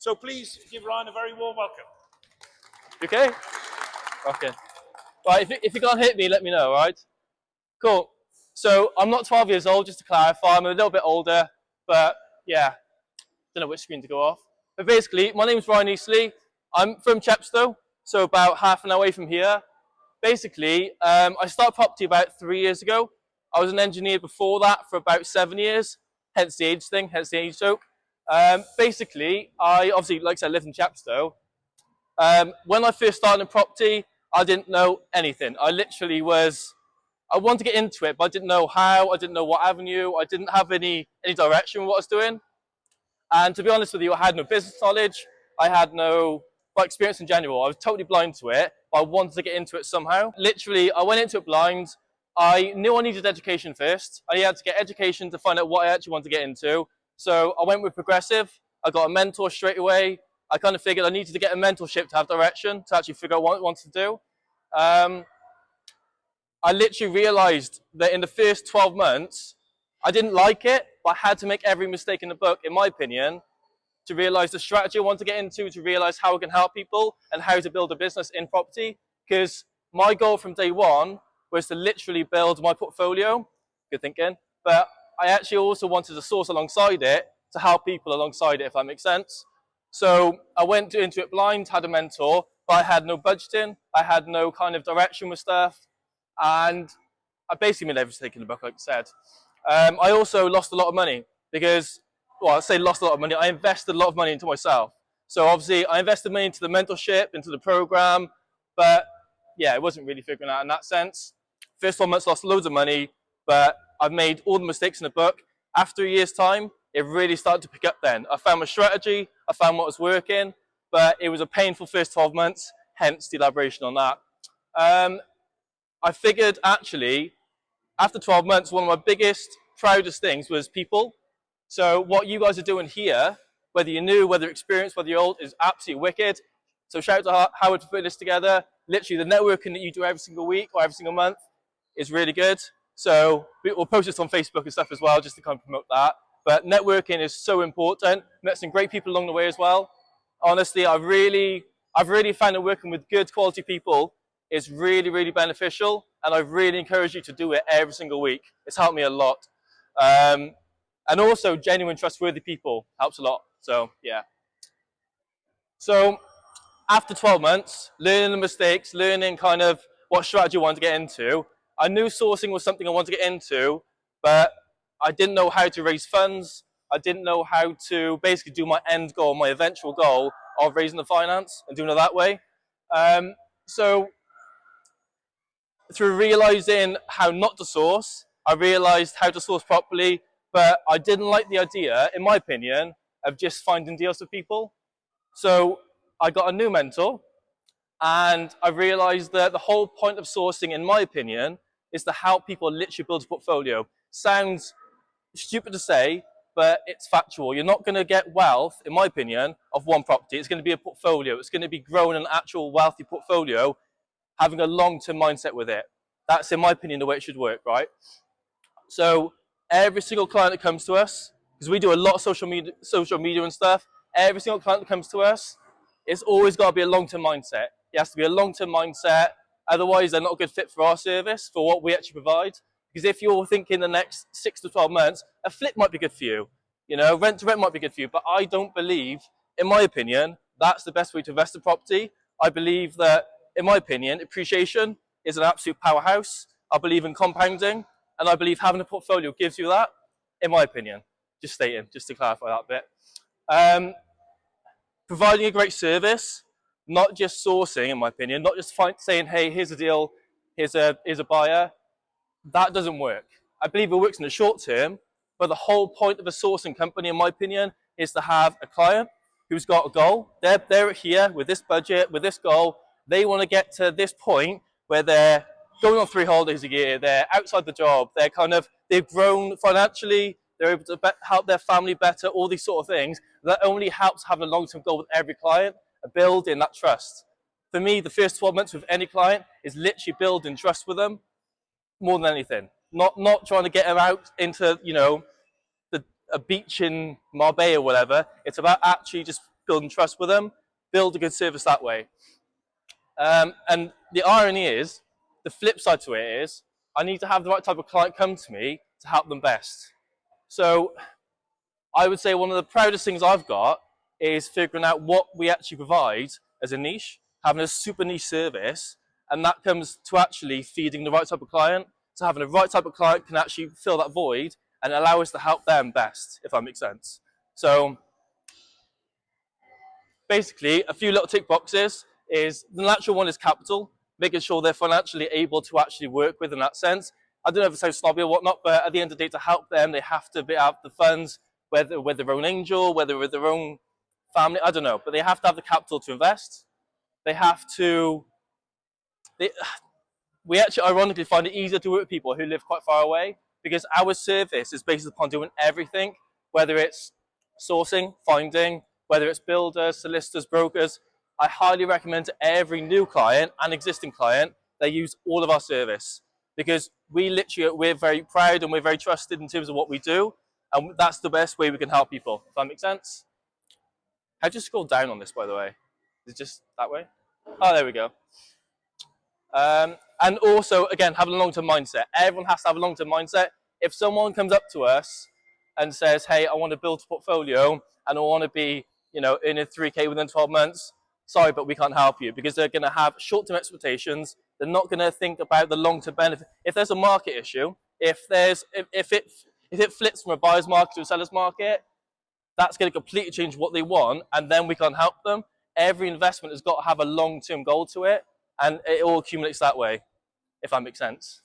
So please give Ryan a very warm welcome. Okay? Okay. Right, if you can't hit me, let me know, right? Cool. So I'm not 12 years old, just to clarify. I'm a little bit older, but yeah, don't know which screen to go off. But basically, my name's Ryan Eastley. I'm from Chepstow, so about half an hour away from here. Basically, I started property about 3 years ago. I was an engineer before that for about 7 years, hence the age thing, hence the age joke. Basically, I obviously, like I said, live in Chepstow. When I first started in property, I didn't know anything. I wanted to get into it, but I didn't know how, I didn't know what avenue, I didn't have any direction with what I was doing. And to be honest with you, I had no business knowledge, I had no experience in general. I was totally blind to it, but I wanted to get into it somehow. Literally, I went into it blind. I knew I needed education first. I had to get education to find out what I actually wanted to get into. So I went with Progressive. I got a mentor straight away. I kind of figured I needed to get a mentorship to have direction, to actually figure out what I wanted to do. I literally realized that in the first 12 months, I didn't like it, but I had to make every mistake in the book, in my opinion, to realize the strategy I want to get into, to realize how I can help people and how to build a business in property. Because my goal from day one was to literally build my portfolio. Good thinking. But I actually also wanted to source alongside it to help people alongside it, if that makes sense. So I went into it blind, had a mentor, but I had no budgeting. I had no kind of direction with stuff. And I basically made every mistake in the book, like I said. I also lost a lot of money because, well, I say lost a lot of money. I invested a lot of money into myself. So obviously I invested money into the mentorship, into the program, but yeah, it wasn't really figuring out in that sense. First 4 months lost loads of money, but I've made all the mistakes in the book. After a year's time, it really started to pick up then. I found my strategy, I found what was working, but it was a painful first 12 months, hence the elaboration on that. I figured actually, after 12 months, one of my biggest, proudest things was people. So what you guys are doing here, whether you're new, whether you're experienced, whether you're old, is absolutely wicked. So shout out to Howard for putting this together. Literally, the networking that you do every single week or every single month is really good. So we'll post this on Facebook and stuff as well, just to kind of promote that. But networking is so important. Met some great people along the way as well. Honestly, I've really found that working with good quality people is really, really beneficial. And I really encourage you to do it every single week. It's helped me a lot. And also, genuine, trustworthy people helps a lot. So, yeah. So, after 12 months, learning the mistakes, learning kind of what strategy I wanted to get into, I knew sourcing was something I wanted to get into, but I didn't know how to raise funds. I didn't know how to basically do my end goal, my eventual goal of raising the finance and doing it that way. So, through realizing how not to source, I realized how to source properly, but I didn't like the idea, in my opinion, of just finding deals with people. So I got a new mentor, and I realized that the whole point of sourcing, in my opinion, is to help people literally build a portfolio. Sounds stupid to say, but it's factual. You're not going to get wealth, in my opinion, of one property. It's going to be a portfolio. It's going to be growing an actual wealthy portfolio, having a long-term mindset with it. That's, in my opinion, the way it should work, right? So every single client that comes to us, because we do a lot of social media and stuff, every single client that comes to us, it's always got to be a long-term mindset. It has to be a long-term mindset. Otherwise, they're not a good fit for our service, for what we actually provide. Because if you're thinking the next 6 to 12 months, a flip might be good for you. You know, rent to rent might be good for you. But I don't believe, in my opinion, that's the best way to invest in property. I believe that, in my opinion, appreciation is an absolute powerhouse. I believe in compounding, and I believe having a portfolio gives you that, in my opinion. Just stating, just to clarify that bit. Providing a great service, not just sourcing, in my opinion, not just saying, hey, here's a deal, here's a buyer. That doesn't work. I believe it works in the short term, but the whole point of a sourcing company, in my opinion, is to have a client who's got a goal. They're here with this budget, with this goal. They want to get to this point where they're going on 3 holidays a year, they're outside the job, they've grown financially, they're able to help their family better, all these sort of things. That only helps have a long-term goal with every client, and building that trust. For me, the first 12 months with any client is literally building trust with them more than anything. Not trying to get them out into, you know, a beach in Marbella or whatever. It's about actually just building trust with them, build a good service that way. And the irony is, the flip side to it is, I need to have the right type of client come to me to help them best. So I would say one of the proudest things I've got is figuring out what we actually provide as a niche, having a super niche service, and that comes to actually feeding the right type of client. So having the right type of client can actually fill that void and allow us to help them best, if that makes sense. So basically, a few little tick boxes is the natural one is capital, making sure they're financially able to actually work with in that sense. I don't know if it sounds snobby or whatnot, but at the end of the day, to help them, they have to have the funds, whether with their own angel, whether with their own family, I don't know, but they have to have the capital to invest. They have to, we actually ironically find it easier to work with people who live quite far away because our service is based upon doing everything, whether it's sourcing, finding, whether it's builders, solicitors, brokers. I highly recommend to every new client and existing client they use all of our service because we're very proud and we're very trusted in terms of what we do, and that's the best way we can help people. If that makes sense. How'd you scroll down on this, by the way? Is it just that way? Oh, there we go. And also, again, having a long-term mindset. Everyone has to have a long-term mindset. If someone comes up to us and says, hey, I want to build a portfolio and I want to be, earning 3K within 12 months, sorry, but we can't help you because they're going to have short-term expectations. They're not going to think about the long-term benefit. If there's a market issue, if it flips from a buyer's market to a seller's market, that's going to completely change what they want, and then we can't help them. Every investment has got to have a long-term goal to it, and it all accumulates that way, if that makes sense.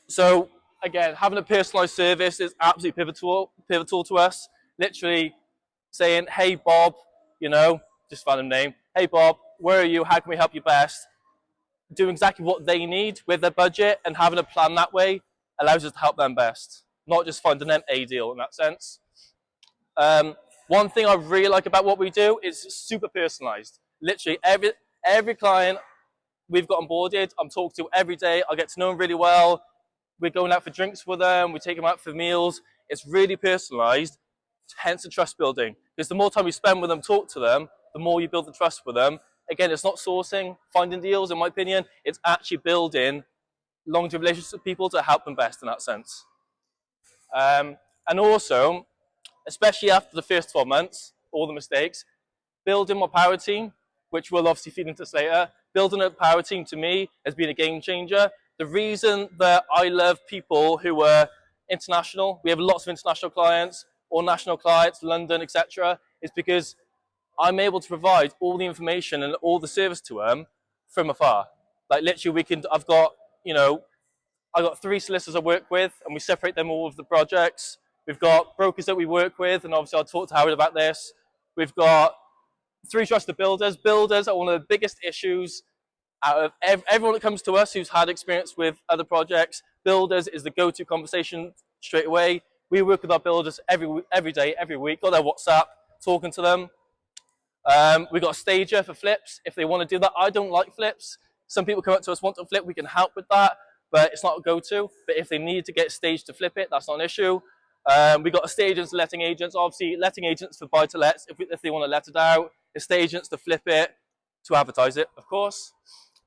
So again, having a personalized service is absolutely pivotal to us. Literally saying, hey Bob, just random name, hey Bob, where are you? How can we help you best? Doing exactly what they need with their budget and having a plan that way allows us to help them best, not just finding them a deal in that sense. One thing I really like about what we do is super personalized. Literally every client we've got onboarded, I'm talking to every day. I get to know them really well. We're going out for drinks with them. We take them out for meals. It's really personalized, hence the trust building. Because the more time you spend with them, talk to them, the more you build the trust with them. Again, it's not sourcing, finding deals, in my opinion. It's actually building long-term relationships with people to help them best in that sense. And also, especially after the first 12 months, all the mistakes, building my power team, which will obviously feed into this later, building a power team to me has been a game changer. The reason that I love people who are international, we have lots of international clients, or national clients, London, etc., is because I'm able to provide all the information and all the service to them from afar. Like literally I've got 3 solicitors I work with and we separate them all of the projects. We've got brokers that we work with, and obviously I'll talk to Howard about this. We've got 3 trusted builders. Builders are one of the biggest issues out of everyone that comes to us who's had experience with other projects. Builders is the go-to conversation straight away. We work with our builders every day, every week, got their WhatsApp, talking to them. We've got a stager for flips if they want to do that. I don't like flips. Some people come up to us, want to flip, we can help with that, but it's not a go-to. But if they need to get staged to flip it, that's not an issue. We've got estate agents, letting agents, obviously letting agents for buy-to-lets if they want to let it out, estate agents to flip it, to advertise it, of course.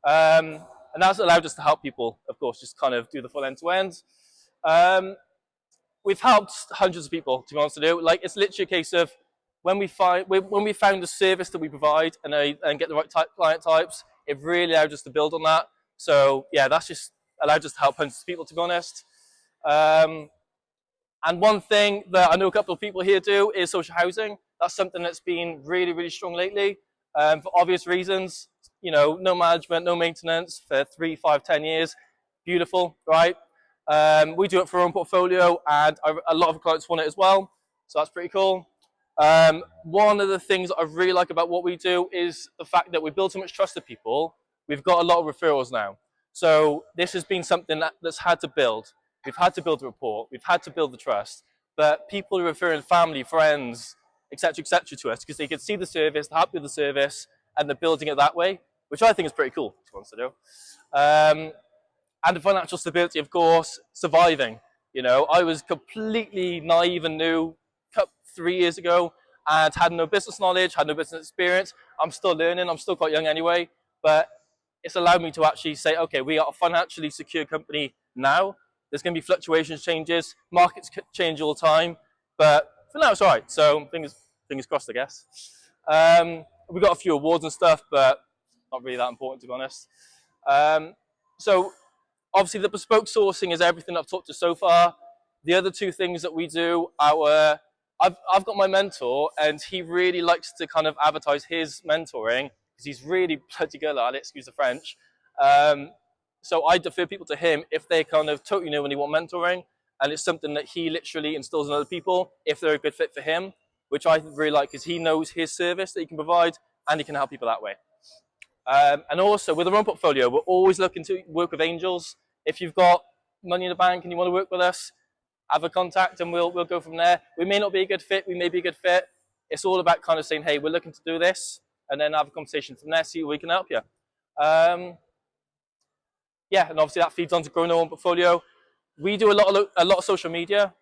And that's allowed us to help people, of course, just kind of do the full end-to-end. We've helped hundreds of people, to be honest with you. Like, it's literally a case of when we found the service that we provide and get the right client types, it really allowed us to build on that. So yeah, that's just allowed us to help hundreds of people, to be honest. And one thing that I know a couple of people here do is social housing. That's something that's been really, really strong lately, for obvious reasons. No management, no maintenance for 3, 5, 10 years. Beautiful, right? We do it for our own portfolio, and a lot of clients want it as well. So that's pretty cool. One of the things I really like about what we do is the fact that we build so much trust with people. We've got a lot of referrals now. So this has been something that's had to build. We've had to build a rapport. We've had to build the trust. But people are referring family, friends, etc., to us because they can see the service, they're happy with the service, and they're building it that way, which I think is pretty cool, to be honest with you. And the financial stability, of course, surviving. I was completely naive and new 3 years ago. and had no business knowledge, had no business experience. I'm still learning. I'm still quite young anyway, but it's allowed me to actually say, okay, we are a financially secure company now. There's going to be fluctuations, changes, markets change all the time, but for now it's all right. So fingers crossed, I guess. We got a few awards and stuff, but not really that important, to be honest. So obviously the bespoke sourcing is everything I've talked to so far. The other two things that we do, I've got my mentor, and he really likes to kind of advertise his mentoring because he's really bloody good at it, excuse the French. So I defer people to him if they kind of totally know when they want mentoring, and it's something that he literally instills in other people if they're a good fit for him, which I really like because he knows his service that he can provide and he can help people that way. And also with our own portfolio, we're always looking to work with angels. If you've got money in the bank and you want to work with us, have a contact and we'll go from there. We may not be a good fit, we may be a good fit. It's all about kind of saying, hey, we're looking to do this, and then have a conversation from there, see if we can help you. Yeah, and obviously that feeds on to growing our own portfolio. We do a lot of social media.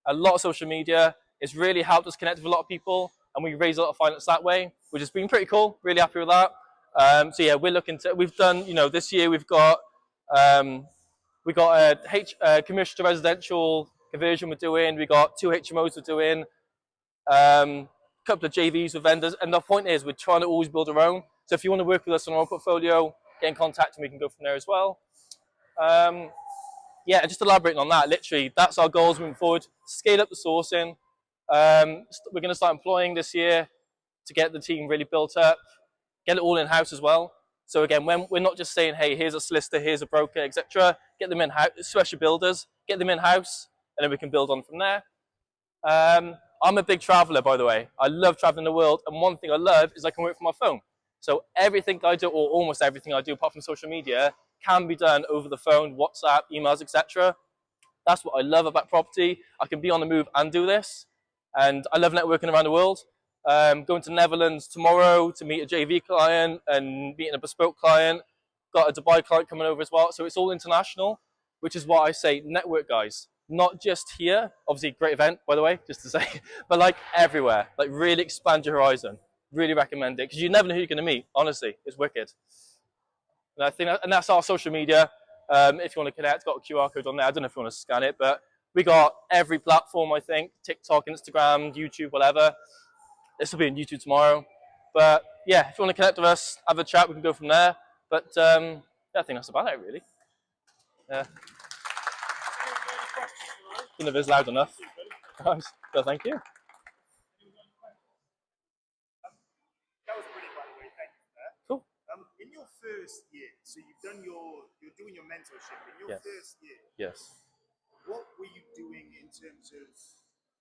A lot of social media. It's really helped us connect with a lot of people, and we raise a lot of finance that way, which has been pretty cool. Really happy with that. So yeah, we're looking to. We've done, this year we've got a commercial to residential conversion we're doing. We got 2 HMOs we're doing. A couple of JVs with vendors, and the point is we're trying to always build our own. So if you want to work with us on our own portfolio, get in contact and we can go from there as well. Yeah, just elaborating on that, literally, that's our goals moving forward. Scale up the sourcing. We're going to start employing this year to get the team really built up, get it all in-house as well. So again, when we're not just saying, hey, here's a solicitor, here's a broker, etc., get them in-house, especially builders, get them in-house, and then we can build on from there. I'm a big traveler, by the way. I love traveling the world, and one thing I love is I can work from my phone. So everything I do, or almost everything I do, apart from social media, can be done over the phone, WhatsApp, emails, etc. That's what I love about property. I can be on the move and do this, and I love networking around the world. Going to Netherlands tomorrow to meet a JV client and meeting a bespoke client. Got a Dubai client coming over as well. So it's all international, which is why I say network, guys. Not just here, obviously great event, by the way, just to say, but like everywhere. Like really expand your horizon. Really recommend it, because you never know who you're going to meet. Honestly, it's wicked. And I think and that's our social media. If you want to connect, got a QR code on there. I don't know if you want to scan it, but we got every platform, I think. TikTok, Instagram, YouTube, whatever. This will be on YouTube tomorrow. But yeah, if you want to connect with us, have a chat, we can go from there. But yeah, I think that's about it, really. Yeah. I don't know if it's loud enough. Nice. So thank you. That was brilliant, by the way. Thank you for that. Cool. In your first year, so you're doing your mentorship. In your Yes. first year, Yes. what were you doing in terms of?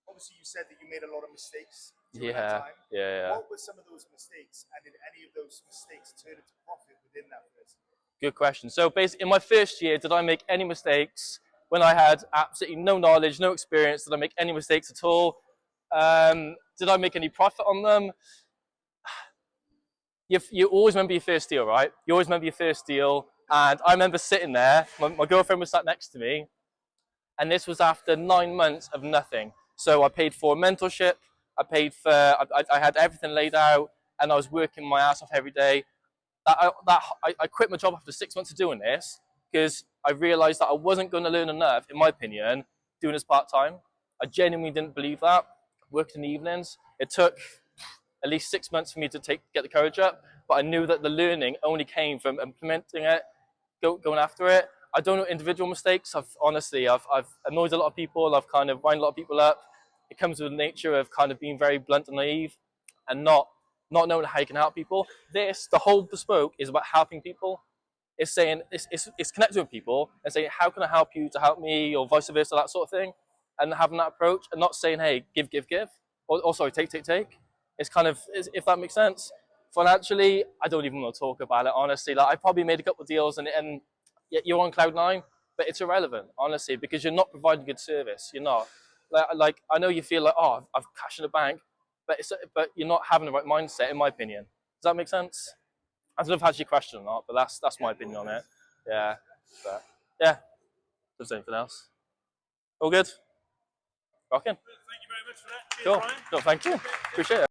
Obviously, you said that you made a lot of mistakes during that time. Yeah. What were some of those mistakes, and did any of those mistakes turn into profit within that first year? Good question. So basically, in my first year, did I make any mistakes when I had absolutely no knowledge, no experience? Did I make any mistakes at all? Did I make any profit on them? You always remember your first deal, right? You always remember your first deal. And I remember sitting there, my girlfriend was sat next to me, and this was after 9 months of nothing. So I paid for a mentorship, I had everything laid out, and I was working my ass off every day. I quit my job after 6 months of doing this because I realized that I wasn't going to learn enough, in my opinion, doing this part-time. I genuinely didn't believe that. Worked in the evenings. It took at least 6 months for me to get the courage up, but I knew that the learning only came from implementing it, going after it. I don't know individual mistakes. I've annoyed a lot of people. I've kind of wound a lot of people up. It comes with the nature of kind of being very blunt and naive and not knowing how you can help people. The whole bespoke is about helping people. It's saying, it's connecting with people and saying, how can I help you to help me, or vice versa, that sort of thing. And having that approach and not saying, hey, give, or sorry, take. It's kind of, if that makes sense. Financially, I don't even want to talk about it, honestly. Like, I probably made a couple of deals and you're on cloud nine, but it's irrelevant, honestly, because you're not providing good service. You're not. Like I know you feel like, oh, I've cash in the bank, but you're not having the right mindset, in my opinion. Does that make sense? I don't know if that's your question or not, but that's my opinion on it. Yeah. But yeah. If there's anything else. All good? Rocking? Thank you very much for that. Cheers, Cool. Ryan. No, thank you. Appreciate it.